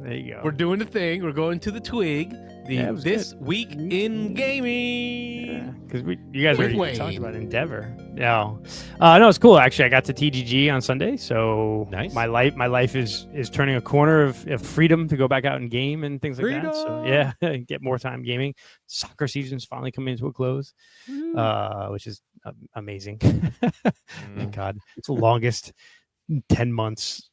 There you go. We're doing the thing. We're going to the TWIG. This week in gaming. Because you guys With already talked Wayne. about Endeavor. No, it's cool. Actually, I got to TGG on Sunday, so Nice. my life is turning a corner of freedom to go back out and game and things like that. So yeah, get more time gaming. Soccer season's finally coming to a close, which is amazing. Thank God, it's the longest 10 months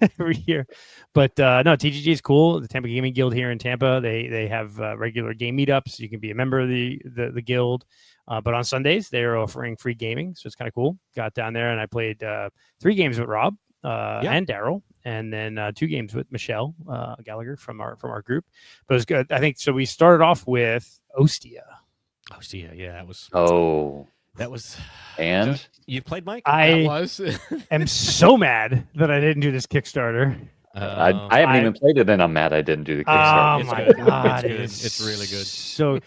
every year. But no, TGG is cool. The Tampa Gaming Guild here in Tampa, they have regular game meetups. You can be a member of the guild. But on Sundays, they're offering free gaming. So it's kind of cool. Got down there and I played 3 games with Rob and Daryl, and then 2 games with Michelle Gallagher from our group. But it was good. I think so. We started off with Ostia. Ostia, yeah, that was. That was. And you played, Mike? I am so mad that I didn't do this Kickstarter. I haven't even played it, and I'm mad I didn't do the Kickstarter. Oh my God, it's really good. So,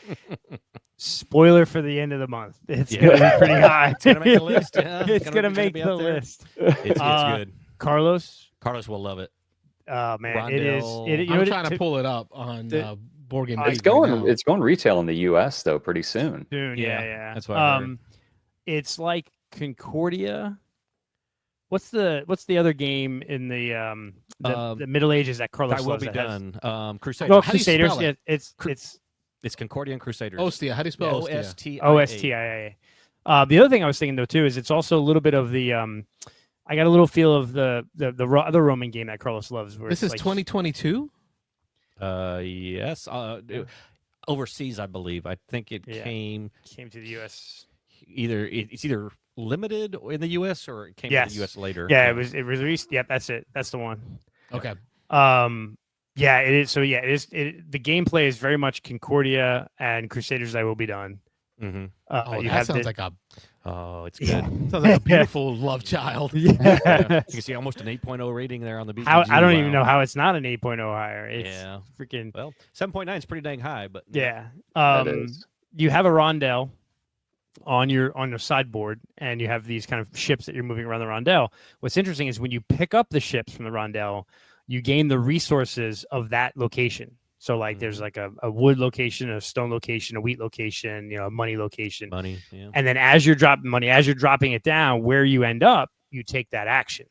spoiler for the end of the month. It's gonna be pretty high. It's gonna make the list. Yeah. It's gonna make the list. It's good. Carlos will love it. Oh man, Rondel. it is. I'm trying to pull it up on Board Game Geek It's going. right now. It's going retail in the U.S. though pretty soon. Yeah. That's what I heard. It's like Concordia. What's the other game in the Middle Ages that Carlos That will loves be that has- done. Crusaders. No, How do you Crusaders. spell it? Yeah, it's Concordia and Crusaders. Ostia. How do you spell Ostia? Ostia. OSTIA. The other thing I was thinking though too is it's also a little bit of the I got a little feel of the other Roman game that Carlos loves. Where This is 2022. Yes. Overseas, I believe. I think it came to the U.S. It's either limited in the U.S. or it came to the U.S. later. Yeah, it was released. Yep, that's it. That's the one. Okay. Yeah, it is. So yeah, it is. The gameplay is very much Concordia and Crusaders. I will be done. Mm-hmm. That sounds like a. Oh, it's good. Sounds like a beautiful love child. You can see almost an 8.0 rating there on the BGG. I don't even know how it's not an 8.0 higher. It's freaking. Well, 7.9 is pretty dang high, but yeah. That is. You have a rondel on your sideboard, and you have these kind of ships that you're moving around the rondel. What's interesting is when you pick up the ships from the rondel, you gain the resources of that location. So like there's like a wood location, a stone location, a wheat location, a money location. Money, yeah. And then as you're dropping money, as you're dropping it down, where you end up, you take that action.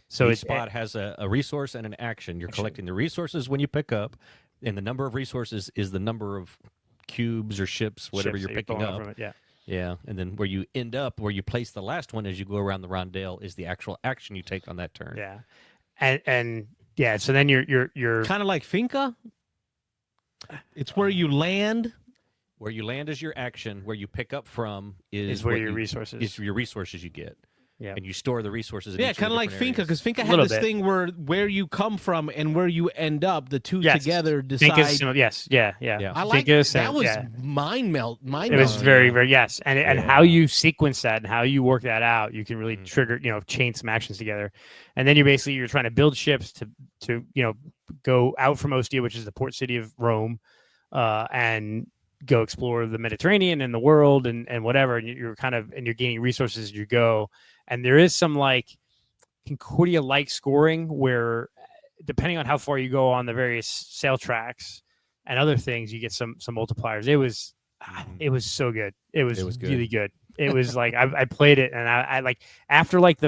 So each spot has a resource and an action. You're collecting the resources when you pick up, and the number of resources is the number of cubes or ships, whatever you're picking up. From it, yeah. And then where you end up, where you place the last one as you go around the rondel, is the actual action you take on that turn. Yeah. And yeah, so then you're kind of like Finca. It's where you land. Where you land is your action. Where you pick up from is where your resources. Is your resources you get. Yeah. And you store the resources. In Kind of like Finca, because Finca had this thing where you come from and where you end up, the two together decide. Yes. Yeah. I like that. Was mind melt. It was very, very and how you sequence that and how you work that out, you can really trigger, chain some actions together, and then you're trying to build ships to go out from Ostia, which is the port city of Rome, and go explore the Mediterranean and the world and whatever, and you're gaining resources as you go. And there is some like Concordia-like scoring where, depending on how far you go on the various sail tracks and other things, you get some multipliers. It was so good. It was really good. It was like I played it, and I like after like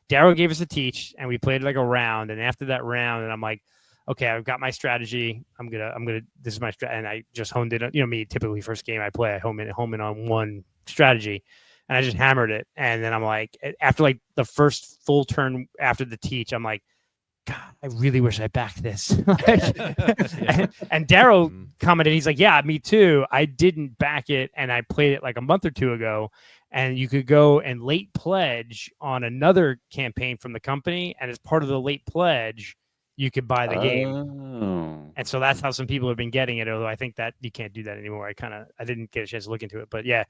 Daryl gave us a teach, and we played like a round, and after that round, and I'm like, okay, I've got my strategy. I'm gonna. This is my strategy, and I just honed in. Me typically first game I play, I home in on one strategy. And I just hammered it. And then I'm like, after like the first full turn after the teach, I'm like, God, I really wish I backed this. And Daryl commented, he's like, yeah, me too. I didn't back it. And I played it like a month or two ago. And you could go and late pledge on another campaign from the company. And as part of the late pledge, you could buy the game. And so that's how some people have been getting it, although I think that you can't do that anymore. I didn't get a chance to look into it, but yeah,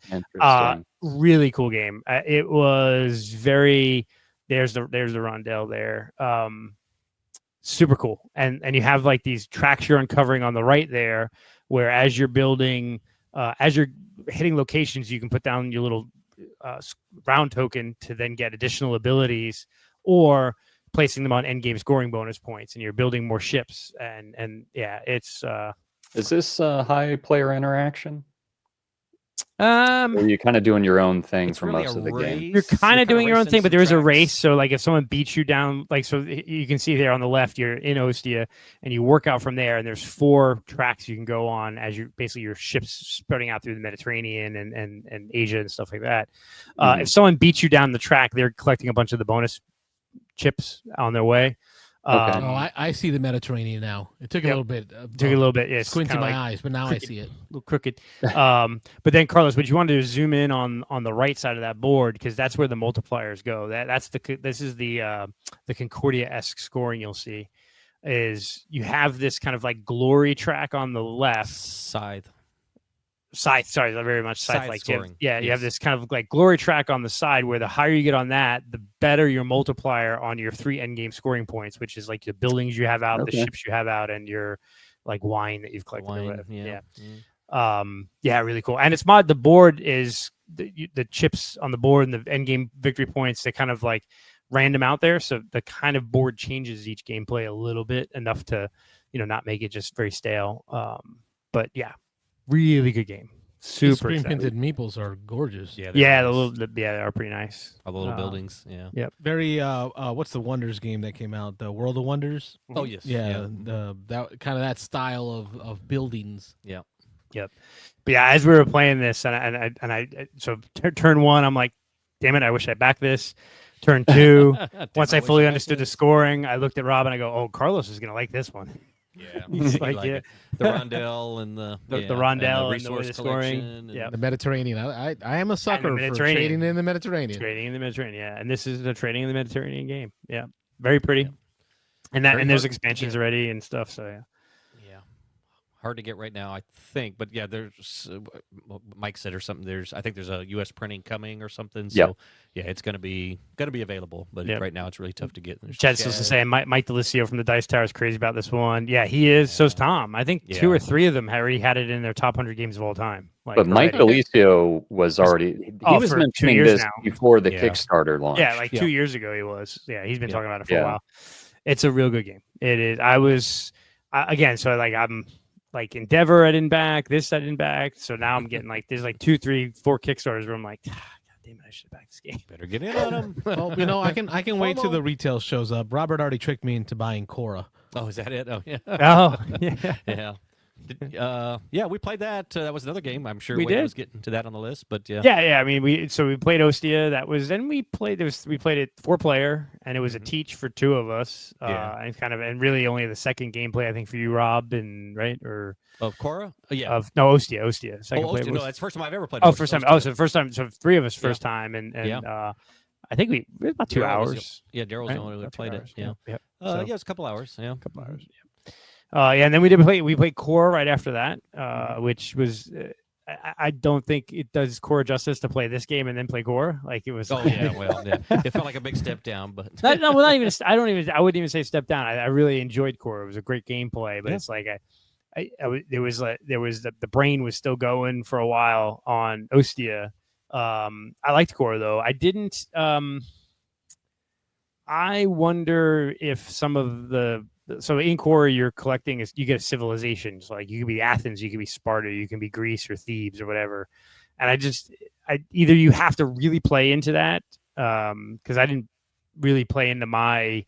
really cool game. It was very, there's the rondel there. Super cool. And you have like these tracks you're uncovering on the right there, where as you're building, as you're hitting locations, you can put down your little round token to then get additional abilities, or placing them on end game scoring bonus points, and you're building more ships. And yeah, it's. Is this high player interaction? Or Um, are you kind of doing your own thing It's for really most a of the game? You're kind of doing your own racing thing, but some there is a tracks. race. So, like, if someone beats you down, like, so you can see there on the left, you're in Ostia, and you work out from there. And there's 4 tracks you can go on as you basically your ships spreading out through the Mediterranean and Asia and stuff like that. If someone beats you down the track, they're collecting a bunch of the bonus chips on their way. Okay. I see the Mediterranean now. It took a little bit. Took a little bit. Yeah, squinting my eyes, but now I see it. A little crooked. But then, Carlos, what you want to do is zoom in on the right side of that board, because that's where the multipliers go. This is the Concordia-esque scoring you'll see. Is you have this kind of like glory track on the left. Scythe, sorry, very much scythe like scoring. Yeah, you have this kind of like glory track on the side where the higher you get on that, the better your multiplier on your 3 endgame scoring points, which is like the buildings you have out, the ships you have out, and your like wine that you've collected. Yeah, really cool. And it's mod. The board is the chips on the board and the endgame victory points. They kind of like random out there, so the kind of board changes each gameplay a little bit, enough to not make it just very stale. But yeah. Really good game. Super screen printed meeples are gorgeous. Yeah, they are pretty nice. All the little buildings. Yeah. Yep. Very what's the Wonders game that came out? The World of Wonders. Oh yes. Yeah. That kind of that style of buildings. Yeah. Yep. But yeah, as we were playing this, and I so turn 1, I'm like, damn it, I wish I backed this. Turn 2, once I fully understood the scoring, I looked at Rob and I go, oh, Carlos is gonna like this one. Yeah, he's like the rondel and the rondel and the resource the scoring. And the Mediterranean. I am a sucker for trading in the Mediterranean. Trading in the Mediterranean, yeah. And this is a trading in the Mediterranean game. Yeah, very pretty. Yeah. And there's expansions already and stuff. So yeah. Hard to get right now, I think, but yeah, there's Mike said or something. I think there's a U.S. printing coming or something. So yeah, it's gonna be available, but right now it's really tough to get. Chad's just saying Mike Delisio from the Dice Tower is crazy about this one. Yeah, he is. So's Tom. I think 2 or 3 of them already had it in their top 100 games of all time. But Mike Delisio was already he was mentioning this before the Kickstarter launch. Yeah, like 2 years ago he was. Yeah, he's been talking about it for a while. It's a real good game. It is. I was again. So like I'm. Like Endeavor, I didn't back. This I didn't back. So now I'm getting like there's like 2, 3, 4 Kickstarters where I'm like, God damn it, I should have backed this game. Better get in on them. Well, I can wait till the retail shows up. Robert already tricked me into buying Kora. Oh, is that it? Oh yeah. Oh yeah. Yeah, we played that. That was another game. I'm sure we did. Was getting to that on the list, but yeah. Yeah. I mean, we played Ostia. That was then we played it 4-player, and it was a teach for 2 of us. And really only the second gameplay I think for you, Rob, and right or of Kora. Ostia. Second play. No, that's the first time I've ever played. Oh, first time. Oh, so the first time. So 3 of us first time, and I think it was about 2 hours. Daryl's the only one who played it. Yeah. It was a couple hours. Yeah, a couple hours. And then we played Kora right after that, which was I don't think it does Kora justice to play this game and then play Kora. Like it was. Oh yeah, well, yeah. It felt like a big step down, but not even. I wouldn't even say step down. I really enjoyed Kora. It was a great gameplay, but it's like the brain was still going for a while on Ostia. I liked Kora though. I didn't. I wonder if some of so in Kora you're collecting you get civilizations, like you could be Athens, you could be Sparta, you can be Greece or Thebes or whatever. And either you have to really play into that, because I didn't really play into my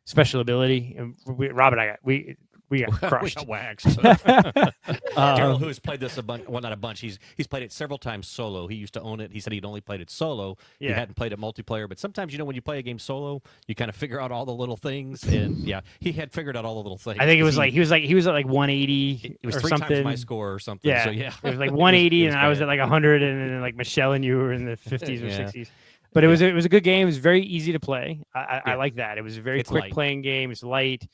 special ability. And Rob and I we got crushed. We got waxed. Daryl, who has played this a bunch, well, not a bunch. He's played it several times solo. He used to own it. He said he'd only played it solo. He hadn't played it multiplayer. But sometimes, when you play a game solo, you kind of figure out all the little things. And yeah, he had figured out all the little things. I think it was he was at like 180 it was or 3 something. times my score or something. Yeah, so, yeah. It was like 180, and I was at like 100, and then like Michelle and you were in the 50s or 60s. But it was a good game. It was very easy to play. I like that. It was a very quick playing game. It's light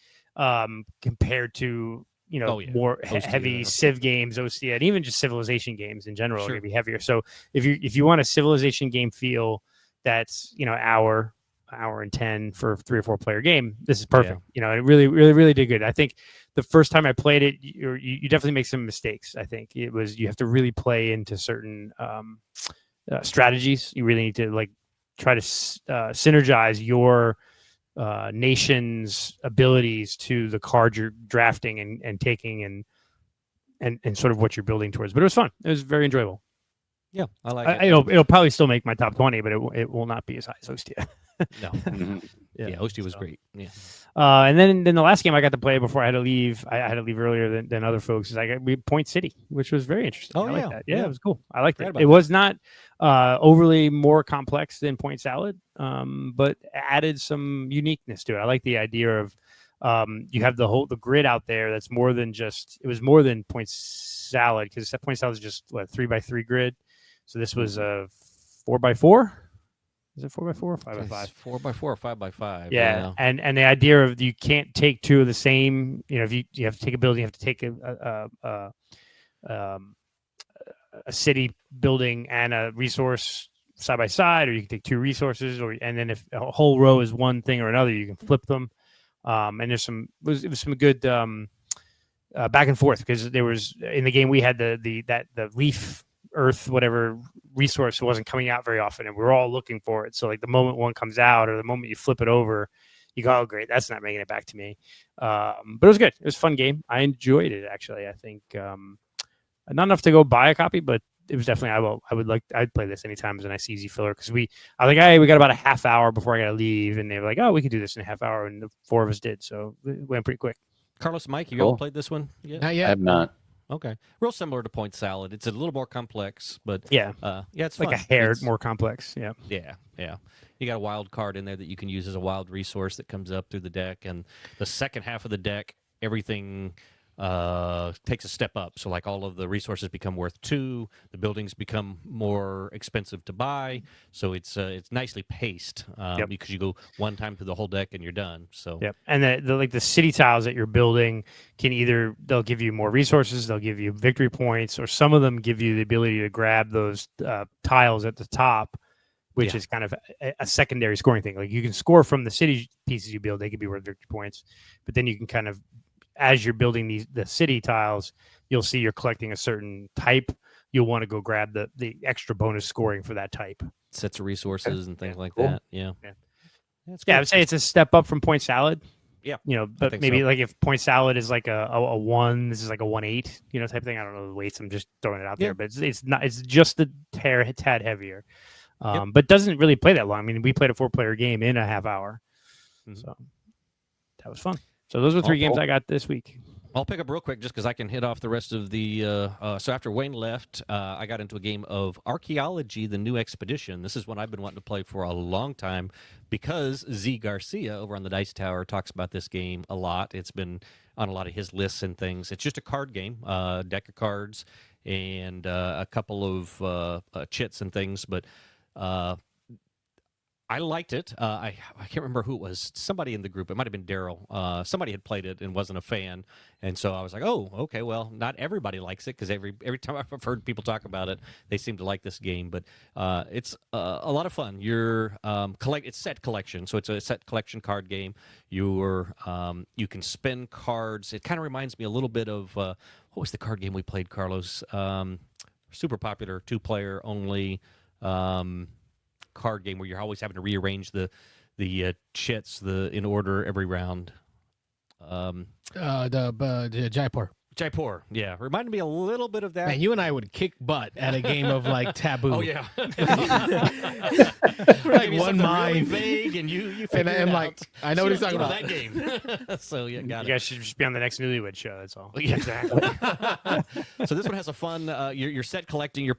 compared to more heavy Civ games, Ostia, and even just Civilization games in general are going to be heavier. So if you want a Civilization game feel that's hour and 10 for a 3 or 4 player game, this is perfect. It really, really, really did good. I think the first time I played it, you definitely make some mistakes. I think you have to really play into certain strategies. You really need to try to synergize your nation's abilities to the card you're drafting and taking and sort of what you're building towards. But it was fun. It was very enjoyable. Yeah, I like it. It'll probably still make my top 20, but it will not be as high as Ostia. No. Yeah, Ostia was great. Yeah. And then the last game I got to play before I had to leave, I had to leave earlier than other folks, is I got Point City, which was very interesting. I liked that. Yeah, it was cool. I liked it. It was not overly more complex than Point Salad, but added some uniqueness to it. I like the idea of you have the grid out there that's more than just, it was more than Point Salad, because Point Salad is just what, 3x3 grid. So this was a 4x4. Is it 4x4 or 5x5? 4x4 or 5x5. Yeah, and the idea of you can't take two of the same. You know, if you have to take a building, you have to take a city building and a resource side by side, or you can take two resources, and then if a whole row is one thing or another, you can flip them. And there's it was some good back and forth, because there was in the game we had the leaf earth whatever resource wasn't coming out very often, and we were all looking for it. So like the moment one comes out, or the moment you flip it over, you go, oh great, that's not making it back to me. But it was good. It was a fun game. I enjoyed it, actually. I think not enough to go buy a copy, but it was definitely I'd play this anytime as a nice easy filler, because I was like, hey, we got about a half hour before I gotta leave, and they were like, oh, we could do this in a half hour, and the four of us did, so it went pretty quick. Carlos, Mike, you all played this one? Yeah. Not yet. I have not. Okay, real similar to Point Salad. It's a little more complex, but yeah, it's fun. Like a hair more complex. Yeah. You got a wild card in there that you can use as a wild resource that comes up through the deck, and the second half of the deck, everything takes a step up. So like all of the resources become worth 2, the buildings become more expensive to buy. So it's nicely paced because you go one time through the whole deck and you're done. So and the city tiles that you're building they'll give you more resources, they'll give you victory points, or some of them give you the ability to grab those tiles at the top, which is kind of a secondary scoring thing. Like you can score from the city pieces you build; they could be worth victory points, but then you can kind of, as you're building the city tiles, you'll see you're collecting a certain type. You'll want to go grab the extra bonus scoring for that type. Sets of resources and things like that. Yeah. I would say it's a step up from Point Salad. Yeah. But maybe like if Point Salad is like a 1, this is like a 1.8, type thing. I don't know the weights. I'm just throwing it out there, but it's not. It's just a tad heavier, but doesn't really play that long. I mean, we played a 4-player game in a half hour, so that was fun. So those were 3 games I got this week. I'll pick up real quick just because I can hit off the rest of the... so after Wayne left, I got into a game of Archaeology, the New Expedition. This is one I've been wanting to play for a long time because Z Garcia over on the Dice Tower talks about this game a lot. It's been on a lot of his lists and things. It's just a card game, deck of cards, and a couple of chits and things, but... I liked it. I can't remember who it was. Somebody in the group. It might have been Daryl. Somebody had played it and wasn't a fan, and so I was like, "Oh, okay. Well, not everybody likes it because every time I've heard people talk about it, they seem to like this game. But it's a lot of fun. It's set collection, so it's a set collection card game. You can spin cards. It kind of reminds me a little bit of what was the card game we played, Carlos? Super popular, 2-player only. Card game where you're always having to rearrange the chits in order every round. The Jaipur. Jaipur, yeah, reminded me a little bit of that. Man, you and I would kick butt at a game of like Taboo. Oh yeah, like one mind, really vague, and you figure and like I know what he's talking about. That game. So yeah, got it. You guys should just be on the next Newlywed show. That's all. Yeah, exactly. So this one has a fun. You're set collecting. You're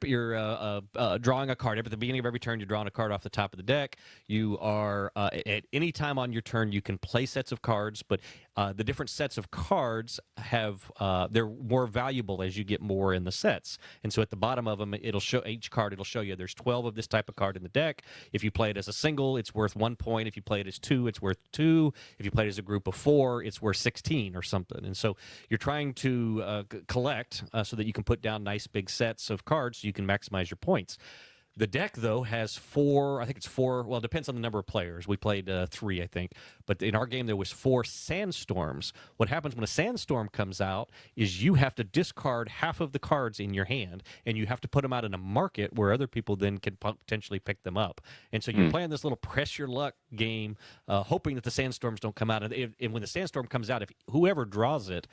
drawing a card. At the beginning of every turn, you're drawing a card off the top of the deck. You are at any time on your turn, you can play sets of cards, but the different sets of cards have they're more valuable as you get more in the sets. And so at the bottom of them, it'll show each card. It'll show you there's 12 of this type of card in the deck. If you play it as a single, it's worth 1 point. If you play it as 2, it's worth 2. If you play it as a group of 4, it's worth 16 or something. And so you're trying to collect so that you can put down nice big sets of cards so you can maximize your points. The deck, though, has 4, I think it's 4, well, it depends on the number of players. We played 3, I think. But in our game, there was 4 sandstorms. What happens when a sandstorm comes out is you have to discard half of the cards in your hand, and you have to put them out in a market where other people then can potentially pick them up. And so you're playing this little press your luck game, hoping that the sandstorms don't come out. And when the sandstorm comes out, if whoever draws it,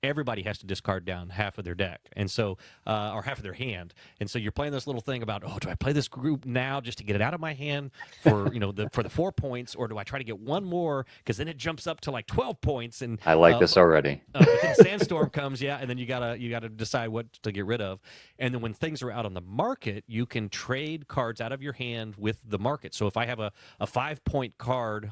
everybody has to discard down half of their deck, and so or half of their hand, and so you're playing this little thing about, do I play this group now just to get it out of my hand for for the 4 points, or do I try to get one more because then it jumps up to like 12 points? And I like this already. But then sandstorm comes, and then you gotta decide what to get rid of, and then when things are out on the market, you can trade cards out of your hand with the market. So if I have a 5-point card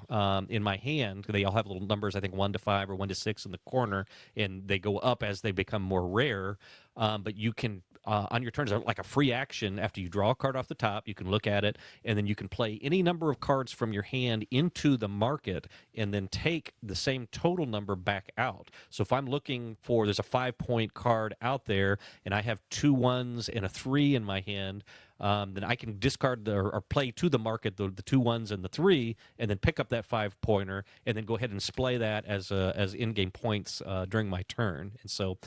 in my hand, they all have little numbers, I think 1 to 5 or 1 to 6 in the corner, and they go up as they become more rare, but you can on your turns, like a free action, after you draw a card off the top, you can look at it, and then you can play any number of cards from your hand into the market and then take the same total number back out. So if I'm looking for, there's a 5-point card out there and I have 2 1s and a 3 in my hand, then I can discard or play to the market the 2 1s and the 3, and then pick up that 5-pointer, and then go ahead and display that as in-game points during my turn. And so,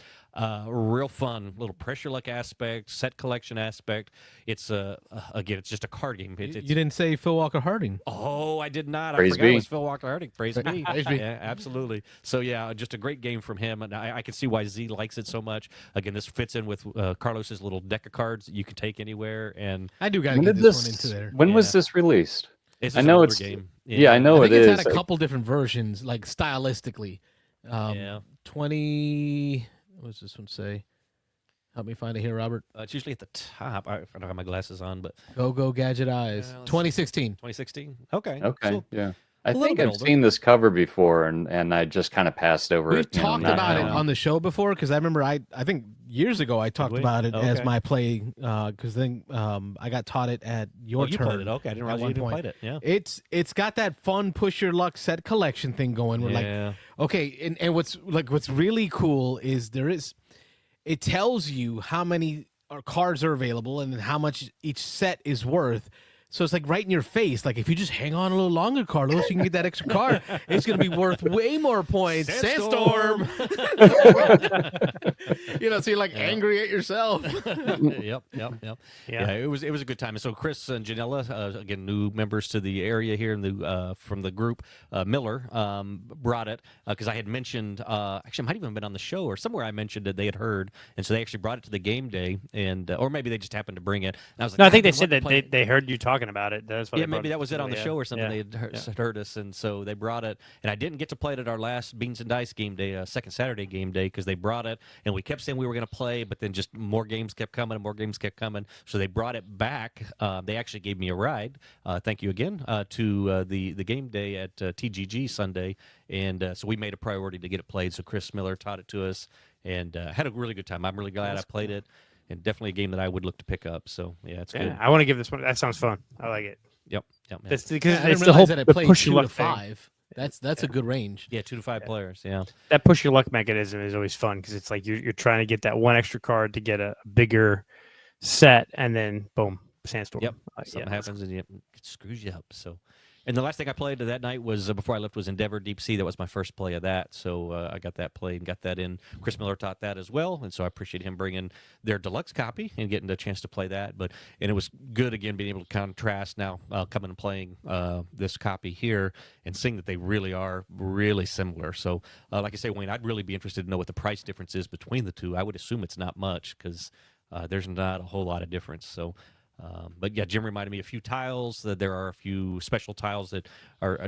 real fun little pressure luck aspect, set collection aspect. It's again, it's just a card game. You didn't say Phil Walker Harding. Oh, I did not. Praise I forgot be. it was Phil Walker Harding. Praise be. Praise be. Yeah, absolutely. So yeah, just a great game from him, and I can see why Z likes it so much. Again, this fits in with Carlos's little deck of cards that you can take anywhere. And I do gotta get this one into there. When was this released? I know it's game. Yeah, I know I think it it's is. had a couple different versions, like stylistically. 20. What does this one say? Help me find it here, Robert. It's usually at the top. I don't have my glasses on, but Go Gadget Eyes. 2016. 2016. Okay. Okay. So, yeah. I little think bit I've older. seen this cover before, and I just kind of passed over We've it. you know, talked not about it knowing. on the show before, because I remember I think years ago I talked we? about it as Okay. my play, because then I got taught it at your you turn. played it. Okay, I didn't realize you even played it. Yeah. It's got that fun push your luck set collection thing going. We're like, okay, and what's really cool is it tells you how many cards are available and then how much each set is worth. So it's like right in your face. Like if you just hang on a little longer, Carlos, you can get that extra card. It's going to be worth way more points. Sandstorm. So you're like angry at yourself. Yep. Yeah, it was a good time. And so Chris and Janella, again, new members to the area here, from the group, Miller, brought it because I had mentioned. Actually, I might even have been on the show or somewhere. I mentioned that they had heard, and so they actually brought it to the game day, and or maybe they just happened to bring it. And I was like, no, I think they said that they heard you talking about it. That's what maybe that was it on the show or something. They had heard us, and so they brought it. And I didn't get to play it at our last Beans and Dice game day, second Saturday game day, because they brought it, and we kept saying we were going to play, but then just more games kept coming and more games kept coming. So they brought it back. They actually gave me a ride. Thank you again to the game day at TGG Sunday, and so we made a priority to get it played. So Chris Miller taught it to us, and had a really good time. I'm really glad I played it. And definitely a game that I would look to pick up. So yeah, it's good. I want to give this one. That sounds fun. I like it. Yep. That's because I didn't it's the whole realize that it played push 2 your to luck thing. 5. That's a good range. Yeah, 2 to 5 players. Yeah. That push your luck mechanism is always fun because it's like you're trying to get that one extra card to get a bigger set, and then boom, sandstorm. Yep. Something happens and it screws you up. So. And the last thing I played that night was before I left was Endeavor Deep Sea. That was my first play of that, so I got that played and got that in. Chris Miller taught that as well, and so I appreciate him bringing their deluxe copy and getting the chance to play that. And it was good again being able to contrast now coming and playing this copy here and seeing that they really are really similar. So like I say, Wayne, I'd really be interested to know what the price difference is between the two. I would assume it's not much because there's not a whole lot of difference. So. But yeah, Jim reminded me a few tiles that there are a few special tiles that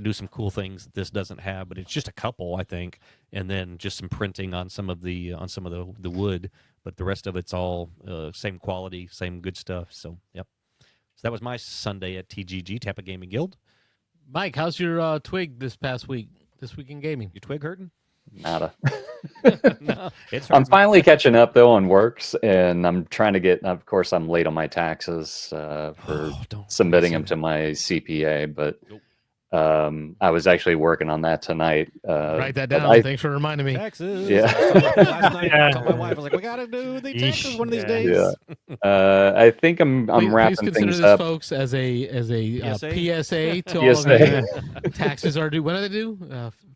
do some cool things that this doesn't have, but it's just a couple, I think, and then just some printing on some of the wood. But the rest of it's all same quality, same good stuff. So yep. So that was my Sunday at TGG, Tampa Gaming Guild. Mike, how's your twig this past week? This week in gaming? Your twig hurting? Nada. No, it's I'm finally catching up though on works, and I'm trying to get. Of course, I'm late on my taxes for submitting them to my CPA, but I was actually working on that tonight. Write that down. Thanks for reminding me. Taxes. Yeah. Last night, I told my wife, I was like, we got to do the taxes one of these days. Yeah. I think I'm wrapping please things this, up, folks, as a PSA? PSA to all of you. Taxes are due. When are they due? We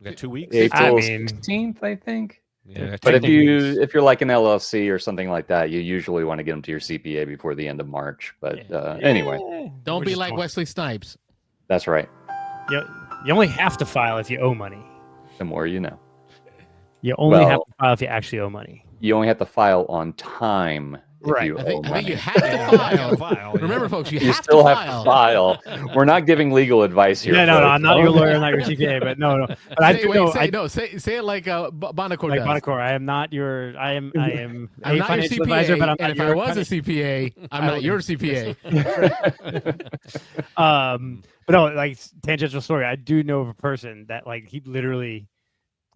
got 2 weeks. April 16th, I think. Yeah, but if you're like an LLC or something like that, you usually want to get them to your CPA before the end of March. But anyway, don't be like Wesley Snipes. That's right. You only have to file if you owe money. The more you know. You only have to file if you actually owe money. You only have to file on time. Right. I think you have to file. Remember, folks, you still have to file. We're not giving legal advice here. No, I'm not your lawyer, I'm not your CPA, but no. But say it like Bonacore like does. Bonacore, I am not your. I am I'm a not financial your CPA, advisor, but I'm not and if I was a CPA, I'm not your CPA. But no, like tangential story. I do know of a person that like he literally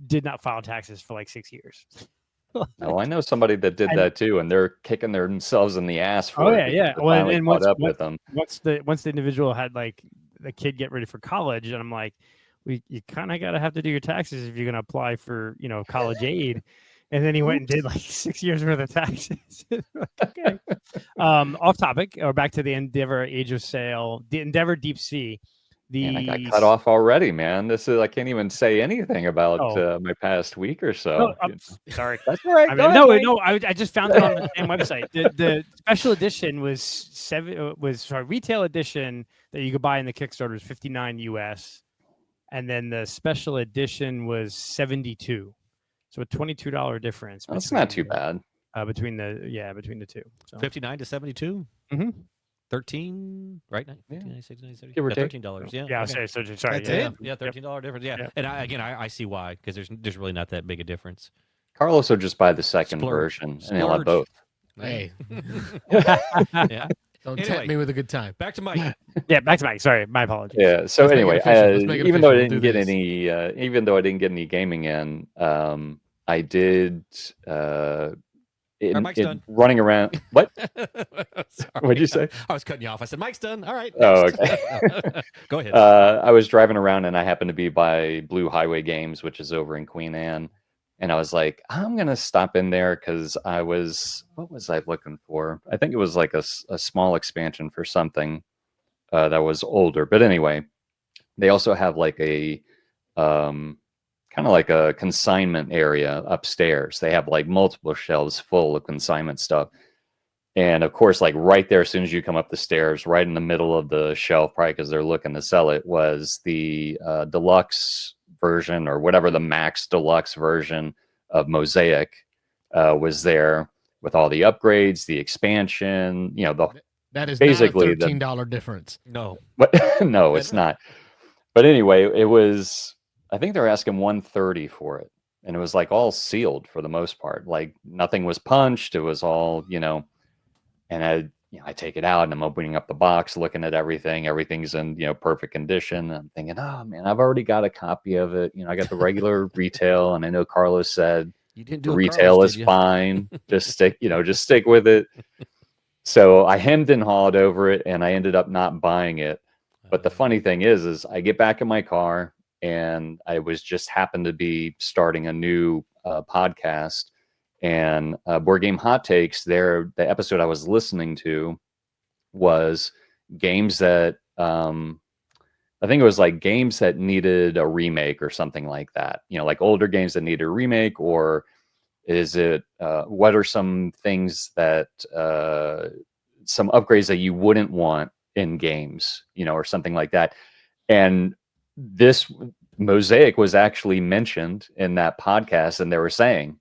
did not file taxes for like 6 years. No, I know somebody that did that too, and they're kicking themselves in the ass for it. Yeah. Well, and once the individual had like the kid get ready for college, and I'm like, you kind of have to do your taxes if you're going to apply for college aid. And then he went and did like 6 years worth of taxes. Okay. Off topic, or back to the Endeavor Age of Sail, the Endeavor Deep Sea. I got cut off already, man. I can't even say anything about my past week or so. No, sorry. That's all right. I just found it on the same website. The special edition was retail edition that you could buy in the Kickstarter was $59 US, and then the special edition was $72. So a $22 difference. That's not too bad. Between the two. So. 59 to 72. Mm-hmm. 13, right? Yeah. $13. Yeah. Yeah. Okay. Sorry. That's it. Yeah, $13 difference. Yeah. Yep. And I see why, because there's really not that big a difference. Carlos will just buy the second version, and he'll have both. Hey. Yeah. Don't tempt me with a good time. Back to Mike. Back to Mike. Sorry, my apologies. Yeah. So anyway, even though I didn't get any gaming in, I did. Mike's done. Running around. What? What'd you say? I was cutting you off. I said, Mike's done. All right. Oh, okay. Go ahead. I was driving around and I happened to be by Blue Highway Games, which is over in Queen Anne. And I was like, I'm going to stop in there because what was I looking for? I think it was like a small expansion for something that was older. But anyway, they also have like a kind of like a consignment area upstairs. They have like multiple shelves full of consignment stuff. And of course, like right there, as soon as you come up the stairs, right in the middle of the shelf, probably because they're looking to sell it, was the deluxe version, or whatever, the max deluxe version of Mosaic was there with all the upgrades, the expansion, that is basically not a $13 difference. No. No, it's not. But anyway, it was, I think they're asking $130 for it. And it was like all sealed for the most part. Like nothing was punched. It was all, and I take it out and I'm opening up the box, looking at everything. Everything's in, perfect condition. I'm thinking, oh man, I've already got a copy of it. I got the regular retail, and I know Carlos said you didn't do retail Carlos, is fine. Just stick with it. So I hemmed and hawed over it, and I ended up not buying it. But the funny thing is I get back in my car, and I was just happened to be starting a new podcast, and Board Game Hot Takes. The episode I was listening to was games that I think it was like games that needed a remake or something like that. Like older games that needed a remake, or is it what are some things that some upgrades that you wouldn't want in games, or something like that. And this Mosaic was actually mentioned in that podcast, and they were saying,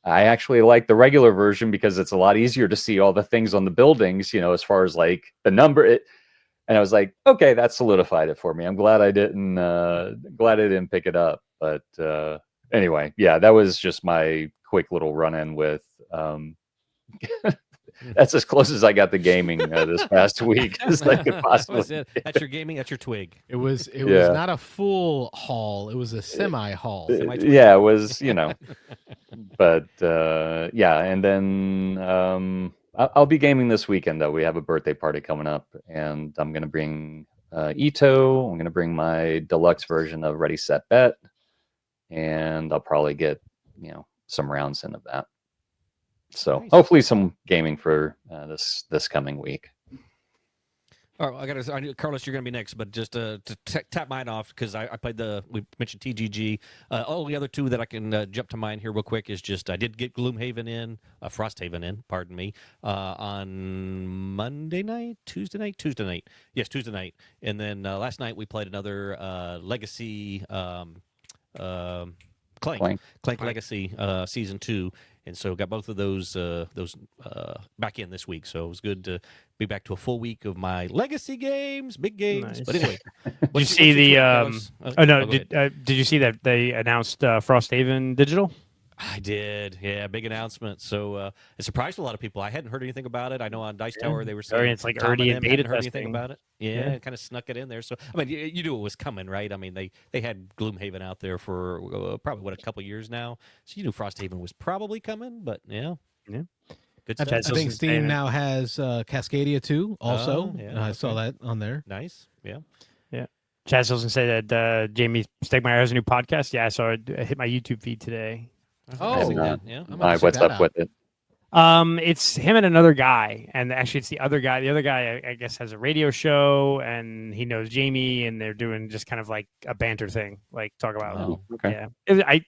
I actually like the regular version because it's a lot easier to see all the things on the buildings, as far as like the number. And I was like, okay, that solidified it for me. I'm glad I didn't pick it up. But anyway, yeah, that was just my quick little run-in with. That's as close as I got to gaming this past week as I could possibly. That's your gaming. That's your twig. It was not a full haul. It was a semi-haul. Yeah, it was, But yeah, and then I'll be gaming this weekend though. We have a birthday party coming up, and I'm gonna bring Ito. I'm going to bring my deluxe version of Ready Set Bet, and I'll probably get some rounds in of that. So Nice. hopefully some gaming for this coming week. All right, I knew, Carlos, you're going to be next, but just to tap mine off, because I played we mentioned TGG. All the other two that I can jump to mind here real quick is just I did get Gloomhaven in, Frosthaven in, pardon me, on Monday night, Tuesday night. Yes, Tuesday night. And then last night we played another Legacy Clank Legacy Season 2. And so got both of those back in this week. So it was good to be back to a full week of my legacy games, big games. Nice. But anyway, did you see did you see that they announced Frosthaven Digital? I did. Yeah, big announcement. So it surprised a lot of people. I hadn't heard anything about it. I know on Dice Tower they were saying it's like early and beta heard testing. anything about it. Yeah, kind of snuck it in there. So I mean, you knew it was coming, right? I mean, they had Gloomhaven out there for probably a couple years now, so you knew Frosthaven was probably coming. But yeah. Good stuff. I think Steam now has Cascadia too. Also, I saw that on there. Nice. Yeah. Chaz doesn't say that Jamie Stegmeyer has a new podcast. Yeah, I saw it hit my YouTube feed today. What's up with it? It's him and another guy, and actually it's the other guy. The other guy, I guess, has a radio show, and he knows Jamie, and they're doing just kind of like a banter thing, like talk about. I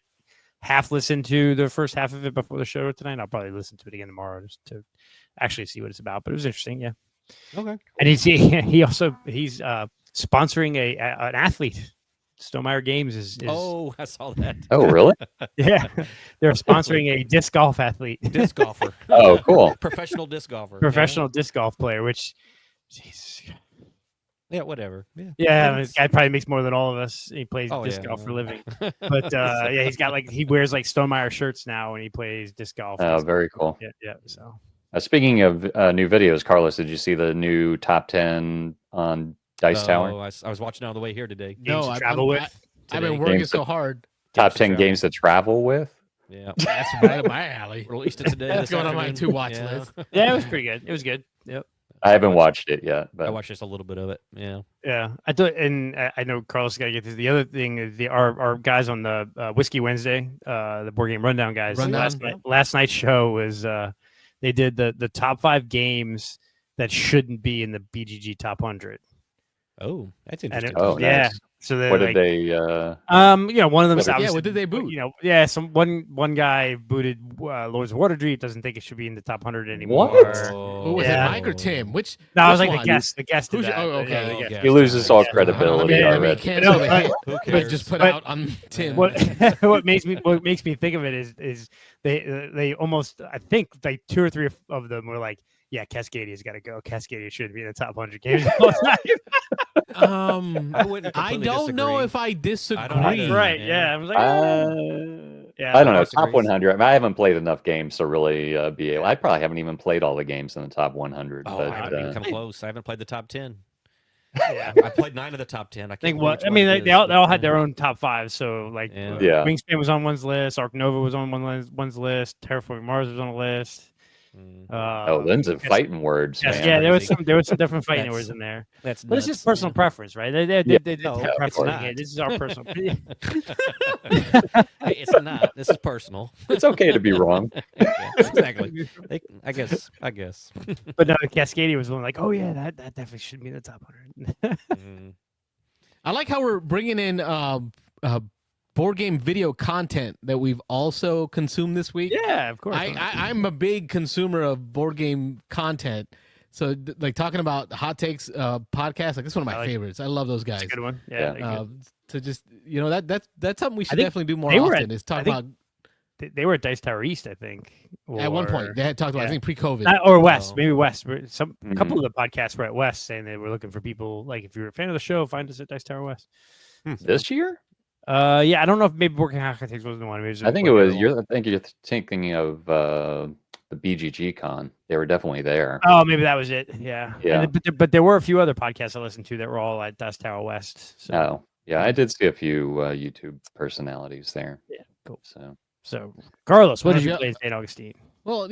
half listened to the first half of it before the show tonight. I'll probably listen to it again tomorrow just to actually see what it's about. But it was interesting, yeah. Okay. And he's sponsoring an athlete. Stonemeyer Games is. Oh, I saw that. Oh, really? Yeah, they're sponsoring a disc golf athlete. Disc golfer. Oh, cool. Professional disc golfer. Professional disc golf player, which, jeez. Yeah, whatever. Yeah, this guy probably makes more than all of us. He plays disc golf for a living. But he's got he wears like Stonemeyer shirts now when he plays disc golf. Oh, very cool. Yeah. So, speaking of new videos, Carlos, did you see the new top 10 on Dice Tower? I was watching on the way here today. Games to travel with. I've been working so hard. Top 10 games to travel with. Yeah, that's right up my alley. Released it today. That's going on my to-watch list. Yeah, it was pretty good. It was good. Yep. I haven't watched it yet, but I watched just a little bit of it. Yeah. I thought, and I know Carlos got to get this. The other thing is our guys on the Whiskey Wednesday, the board game rundown guys. Last night's show was they did the top 5 games that shouldn't be in the BGG top 100. Oh, that's interesting. Nice. So what did they? One of them is what did they boot? Some one guy booted Lords of Waterdeep. Doesn't think it should be in the top 100 anymore. What? Who was it, Mike or Tim? Which? No, I was one? like the guest. Did that. Okay. He loses all credibility already. Who cares? Just put out on Tim. What makes me think of it is they almost, I think like 2 or 3 of them were like, yeah, Cascadia's got to go. Cascadia should be in the top 100 games all the time. I don't know if I disagree. Right? Yeah, I was like, I don't know. Top 100. I haven't played enough games to really be able. I probably haven't even played all the games in the top 100. Oh, but, I haven't even come close. I haven't played the top 10. Yeah, I played 9 of the top 10. They all had their own top 5. So like, Wingspan was on one's list. Arc Nova was on one's list. Terraforming Mars was on a list. Lynn's of fighting words. Yes, man. yeah, there was some different fighting words in there. But it's just personal preference, right? They it's not. This is our personal. It's not. This is personal. It's okay to be wrong. Exactly. I guess. But no, Cascadia was one like, oh yeah, that definitely should be in the top 100. I like how we're bringing in board game video content that we've also consumed this week. Yeah, of course. I'm a big consumer of board game content. So like talking about hot takes podcast, like this is one of my favorites. I love those guys. That's a good one. Yeah. To just that's something we should definitely do more often. Is talk about. They were at Dice Tower East, I think. At one point, they had talked about I think pre-COVID or West, maybe West. A couple of the podcasts were at West, saying they were looking for people. Like if you're a fan of the show, find us at Dice Tower West. This year? Yeah, I don't know if maybe Working Architects wasn't the one. I think it was. I think you're thinking of the BGG Con. They were definitely there. Oh, maybe that was it. Yeah. But there were a few other podcasts I listened to that were all at Dice Tower West. So. Oh, yeah, I did see a few YouTube personalities there. Yeah, cool. So Carlos, what did you play in St. Augustine? Well,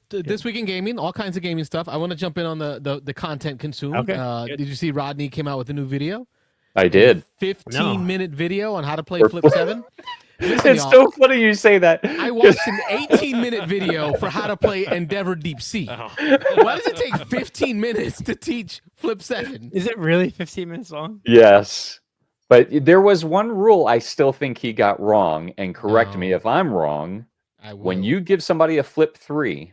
this week in gaming, all kinds of gaming stuff. I want to jump in on the content consumed. Okay. Did you see Rodney came out with a new video? I did. 15-minute video on how to play Flip 7. Listen, It's so funny you say that. I watched an 18-minute video for how to play Endeavor Deep Sea. Why does it take 15 minutes to teach Flip 7? Is it really 15 minutes long? Yes. But there was one rule I still think he got wrong, and correct me if I'm wrong. When you give somebody a Flip 3,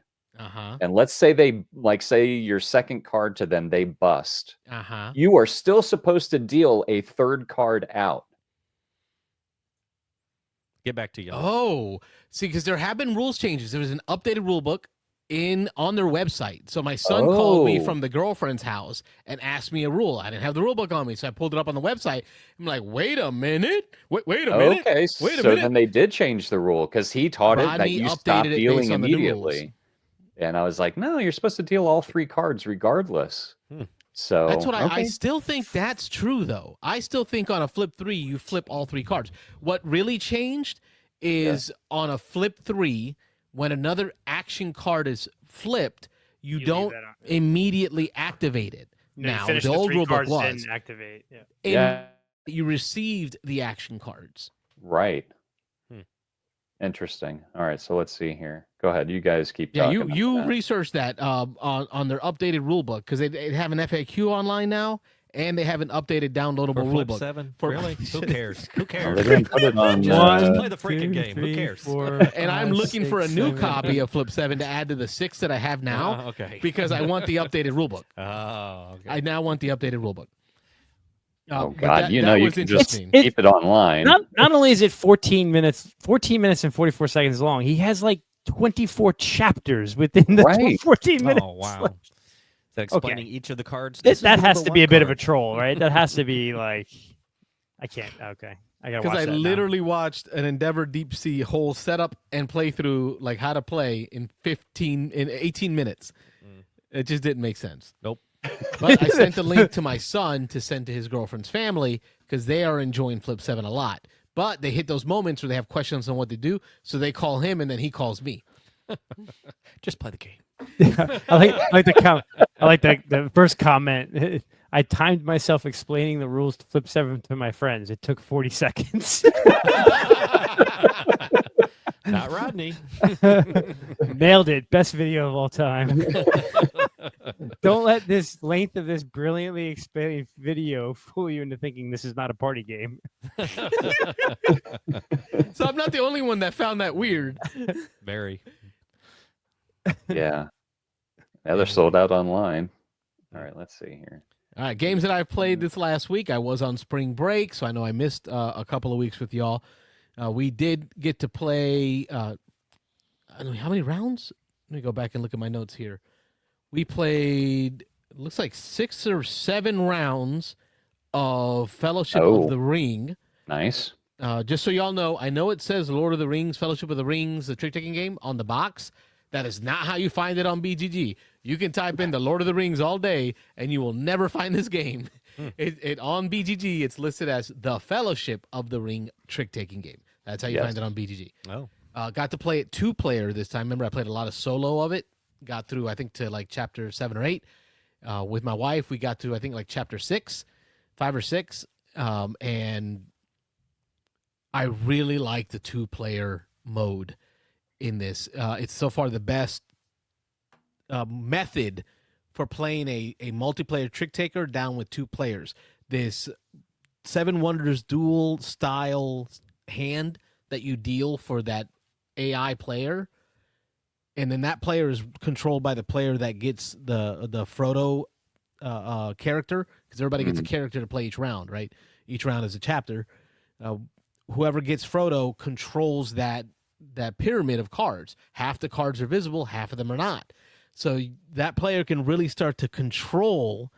and let's say say your second card to them, they bust. You are still supposed to deal a third card out. Get back to you. Oh, see, because there have been rules changes. There was an updated rule book on their website. So my son called me from the girlfriend's house and asked me a rule. I didn't have the rule book on me, so I pulled it up on the website. I'm like, wait a minute. Wait a minute. Okay, wait a so minute. then they did change the rule because he taught it that you stop dealing immediately. And I was like, no, you're supposed to deal all 3 cards regardless. So that's what I still think that's true, though. I still think on a Flip 3, you flip all 3 cards. What really changed is on a Flip 3, when another action card is flipped, you don't immediately activate it. Now, the old rule book was activate. You received the action cards. Right. Interesting. All right, so let's see here. Go ahead. You guys keep talking. Yeah, you researched that on their updated rule book because they have an FAQ online now, and they have an updated downloadable rule book. 7? Really? Who cares? Who cares? They didn't put it on. Just play the freaking game. Who cares? 4, and I'm looking for a new copy of Flip 7 to add to the 6 that I have now. Because I want the updated rule book. Oh, okay. I now want the updated rule book. Oh God! You can just keep it online. Not only is it 14 minutes and 44 seconds long, he has like 24 chapters within the 14 minutes. Oh wow! Is that explaining each of the cards? That has to be a bit of a troll, right? That has to be like, I can't. Okay, I gotta watch that. Because I literally watched an Endeavor Deep Sea whole setup and playthrough, like how to play in 18 minutes. It just didn't make sense. Nope. But I sent a link to my son to send to his girlfriend's family because they are enjoying Flip 7 a lot. But they hit those moments where they have questions on what to do, so they call him and then he calls me. Just play the game. I like the first comment. I timed myself explaining the rules to Flip 7 to my friends. It took 40 seconds. Not Rodney. Nailed it. Best video of all time. Don't let this length of this brilliantly explained video fool you into thinking this is not a party game. So I'm not the only one that found that weird. Very. Yeah. Now they're sold out online. All right, let's see here. All right, games that I've played this last week. I was on spring break, so I know I missed a couple of weeks with y'all. We did get to play, I don't know, how many rounds? Let me go back and look at my notes here. We played, it looks like 6 or 7 rounds of Fellowship of the Ring. Nice. Just so y'all know, I know it says Lord of the Rings, Fellowship of the Rings, the trick-taking game on the box. That is not how you find it on BGG. You can type in the Lord of the Rings all day, and you will never find this game. It on BGG, it's listed as the Fellowship of the Ring trick-taking game. That's how you find it on BGG. Oh. Got to play it 2-player this time. Remember, I played a lot of solo of it. Got through, I think, to like chapter 7 or 8. With my wife, we got to, I think, like chapter 5 or 6. And I really like the 2-player mode in this. It's so far the best method for playing a multiplayer trick taker down with 2 players. This 7 Wonders dual style hand that you deal for that AI player, and then that player is controlled by the player that gets the Frodo character, because everybody gets a character to play each round, right? Each round is a chapter. Whoever gets Frodo controls that pyramid of cards. Half the cards are visible, half of them are not. So that player can really start to control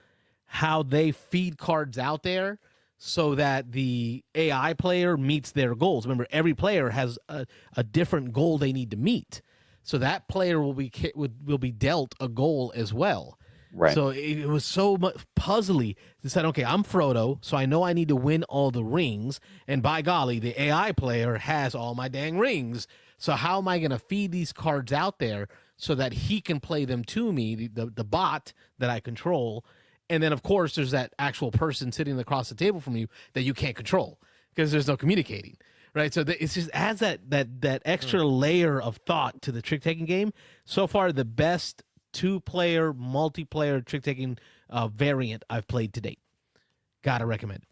how they feed cards out there so that the AI player meets their goals. Remember, every player has a different goal they need to meet. So that player will be dealt a goal as well. Right. So it was so much puzzly to say, okay, I'm Frodo, so I know I need to win all the rings. And by golly, the AI player has all my dang rings. So how am I going to feed these cards out there so that he can play them to me, the bot that I control? And then, of course, there's that actual person sitting across the table from you that you can't control because there's no communicating, right? So it just adds that extra layer of thought to the trick-taking game. So far, the best 2-player, multiplayer trick-taking variant I've played to date. Gotta recommend it.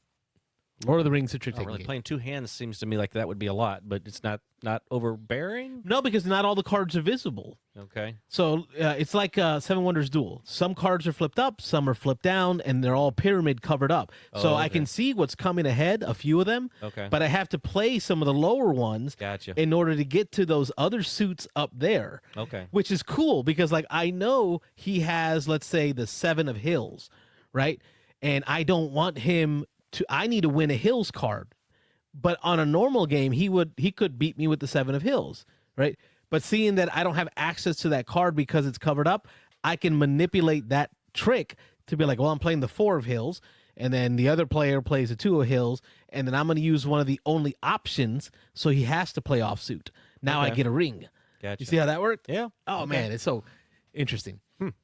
Lord of the Rings, a trick-taking really game. Playing 2 hands seems to me like that would be a lot, but it's not overbearing? No, because not all the cards are visible. Okay. So it's like Seven Wonders Duel. Some cards are flipped up, some are flipped down, and they're all pyramid covered up. So I can see what's coming ahead, a few of them, but I have to play some of the lower ones in order to get to those other suits up there. Okay. Which is cool because, like, I know he has, let's say, the 7 of Hills, right? And I don't want him to, I need to win a Hills card. But on a normal game, he could beat me with the 7 of Hills, right? But seeing that I don't have access to that card because it's covered up, I can manipulate that trick to be like, well, I'm playing the 4 of Hills, and then the other player plays the 2 of Hills, and then I'm going to use one of the only options, so he has to play offsuit. Now I get a ring. Gotcha. You see how that worked? Yeah. Oh, man, it's so interesting.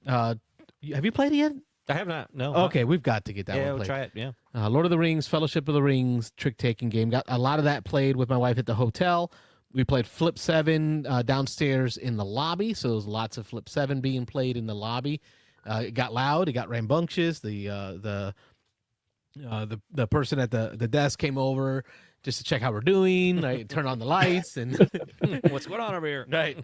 Have you played it yet? I have not. No. Okay, we've got to get that one Yeah, played. we'll try it. Yeah. Lord of the Rings, Fellowship of the Rings, trick-taking game. Got a lot of that played with my wife at the hotel. We played Flip 7 downstairs in the lobby, so there's lots of Flip 7 being played in the lobby. It got loud. It got rambunctious. The person at the desk came over just to check how we're doing. Right, turn on the lights and What's going on over here? right,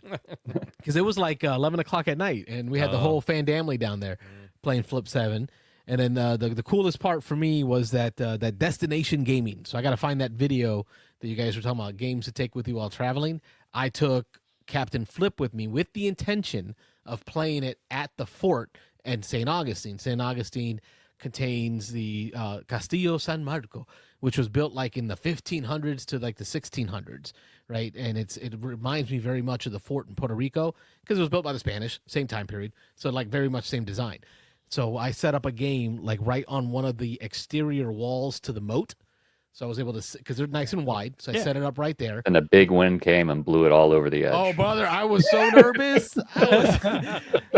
because it was like 11 o'clock at night, and we had the whole family down there playing Flip 7. And then the coolest part for me was that destination gaming. So I got to find that video that you guys were talking about, games to take with you while traveling. I took Captain Flip with me with the intention of playing it at the fort and St. Augustine. St. Augustine contains the Castillo San Marco, which was built like in the 1500s to like the 1600s, right? And it reminds me very much of the fort in Puerto Rico because it was built by the Spanish, same time period. So like very much same design. So I set up a game like right on one of the exterior walls to the moat. So I was able to, because they're nice and wide. So I set it up right there. And a big wind came and blew it all over the edge. Oh, brother, I was so nervous. Like